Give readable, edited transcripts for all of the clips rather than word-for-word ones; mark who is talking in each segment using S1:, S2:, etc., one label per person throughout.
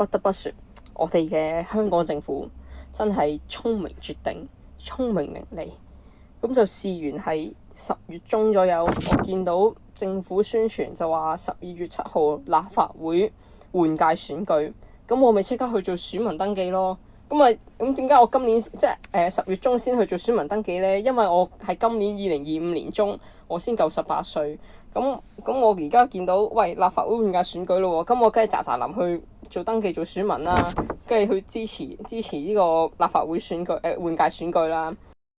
S1: 不得不說，我哋嘅香港政府真係聰明絕頂、聰明伶俐。咁就事緣係10月中左右，我見到政府宣傳就話12月7號立法會換屆選舉，咁我咪即刻去做選民登記咯。咁點解我今年即係10月中先去做選民登記呢？因為我係今年2025年中我先夠18歲。咁我而家見到喂立法會換屆選舉咯喎，咁我梗係喳喳臨去做登記做選民啦，跟住去支持呢個立法會選舉換屆選舉啦。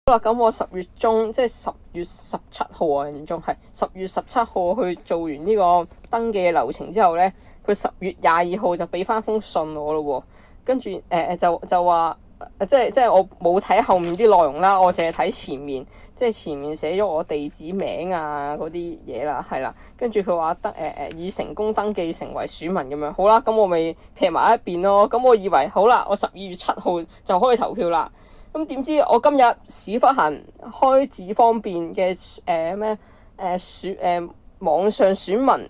S1: 好啦，咁我10月中即係10月17號啊，年中係10月17號去做完呢個登記嘅流程之後呢，佢10月22號就俾翻封信我咯喎，跟住就話即係我冇睇後面啲內容啦，我淨係睇前面，即係前面寫咗我地址名啊嗰啲嘢啦，係啦，跟住佢話已成功登記成為選民咁樣，好啦，咁我咪撇埋一邊咯，咁我以為好啦，我12月7號就可以投票啦，咁點知我今日屎忽痕開智方便嘅網上選民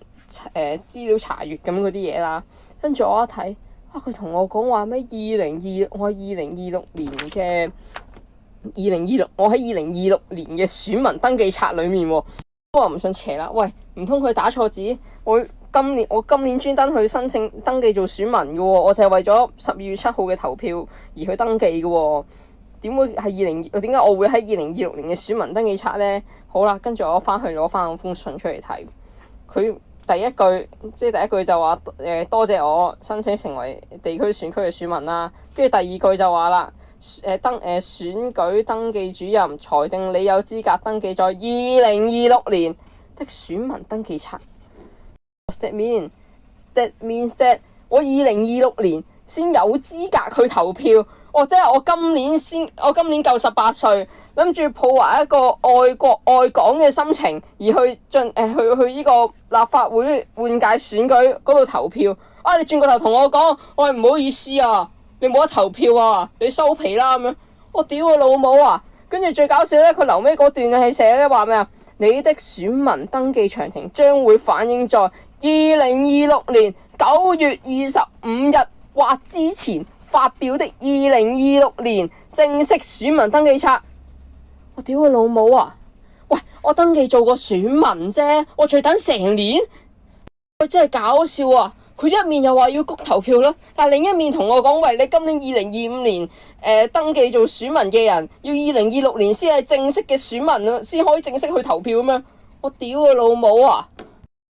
S1: 資料查閱咁嗰啲嘢啦，跟住我一睇。佢同我講話咩？我喺2026年嘅選民登記冊裡面喎，我話唔信邪啦。喂，唔通佢打錯字？我今年專登去申請登記做選民嘅喎，我就係為咗12月7號嘅投票而去登記嘅喎。點解我會喺2026年嘅選民登記冊呢？好啦，跟住我翻去攞翻封信出嚟睇，佢。第一句就話多謝我申請成為地區選區嘅選民啦，跟住第二句就話啦，選舉登記主任裁定你有資格登記在2026年的選民登記冊。What's that mean? That means that 我2026年先有資格去投票。即係我今年夠18歲，諗住抱懷一個愛國愛港嘅心情而去去呢個立法會換屆選舉嗰度投票。你轉個頭同我講，我係唔好意思啊，你冇得投票啊，你收皮啦咁樣。我屌佢老母啊！跟住最搞笑咧，佢留尾嗰段係寫咧話咩啊？你的選民登記詳情將會反映在2026年9月25日或之前發表的2026年正式選民登記冊。我屌佢老母啊！喂，我登記做個選民啫，我仲要等成年？佢真係搞笑啊！佢一面又話要谷投票啦，但另一面同我講，喂，你今年2025年登記做選民嘅人，要2026年先係正式嘅選民啊，先可以正式去投票咁樣。我屌佢老母啊！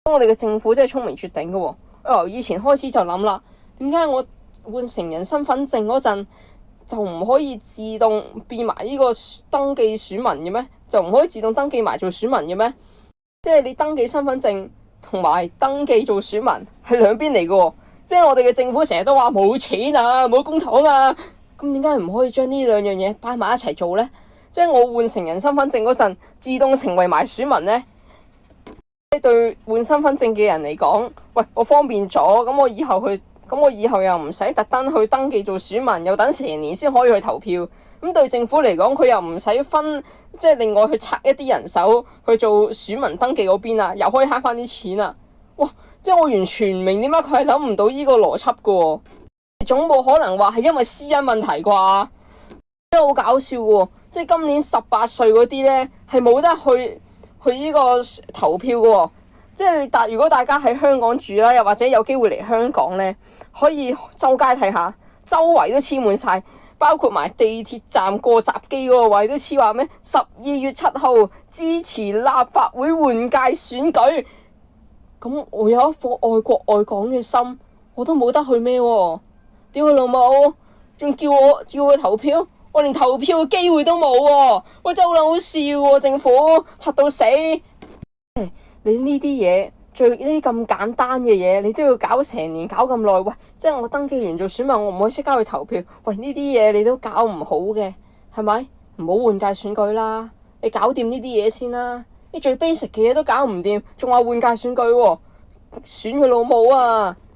S1: 我哋嘅政府真係聰明絕頂㗎喎。我由以前開始就諗啦，點解我換成人身份證嗰陣就唔可以自動變埋呢個登記選民嘅咩？就唔可以自動登記埋做選民嘅咩？即係你登記身份證同埋登記做選民係兩邊嚟嘅喎。即係我哋嘅政府成日都話冇錢啊，冇公帑啊，咁點解唔可以將呢兩樣嘢擺埋一齊做呢？即係我換成人身份證嗰陣自動成為埋選民呢？對換身份證嘅人嚟講，喂，我方便咗，咁我以後又唔使特登去登記做選民，又等成年先可以去投票。咁對政府嚟講，佢又唔使分，即係另外去拆一啲人手去做選民登記嗰邊啊，又可以慳翻啲錢啊！哇！即係我完全唔明點解佢係諗唔到呢個邏輯嘅喎。總冇可能話係因為私隱問題啩？真係好搞笑嘅喎！即係今年18歲嗰啲呢，係冇得去呢個投票嘅喎。即係如果大家喺香港住啦，又或者有機會嚟香港呢，可以周街睇下，周圍都黐滿晒，包括埋地鐵站過閘機嗰個位都黐話咩？12月7號支持立法會換屆選舉。咁我有一顆愛國愛港嘅心，我都冇得去咩喎？屌佢老母，仲叫我投票，我連投票嘅機會都冇喎！喂，真係好撚好笑喎，政府柒到死！你呢啲嘢，呢啲咁簡單嘅嘢，你都要搞成年，搞咁耐。喂，即係我登記完做選民，我唔可以即刻去投票。喂，呢啲嘢你都搞唔好嘅，係咪？唔好換屆選舉啦，你搞掂呢啲嘢先啦。你最 basic 嘅嘢都搞唔掂，仲話換屆選舉喎，選佢老母啊！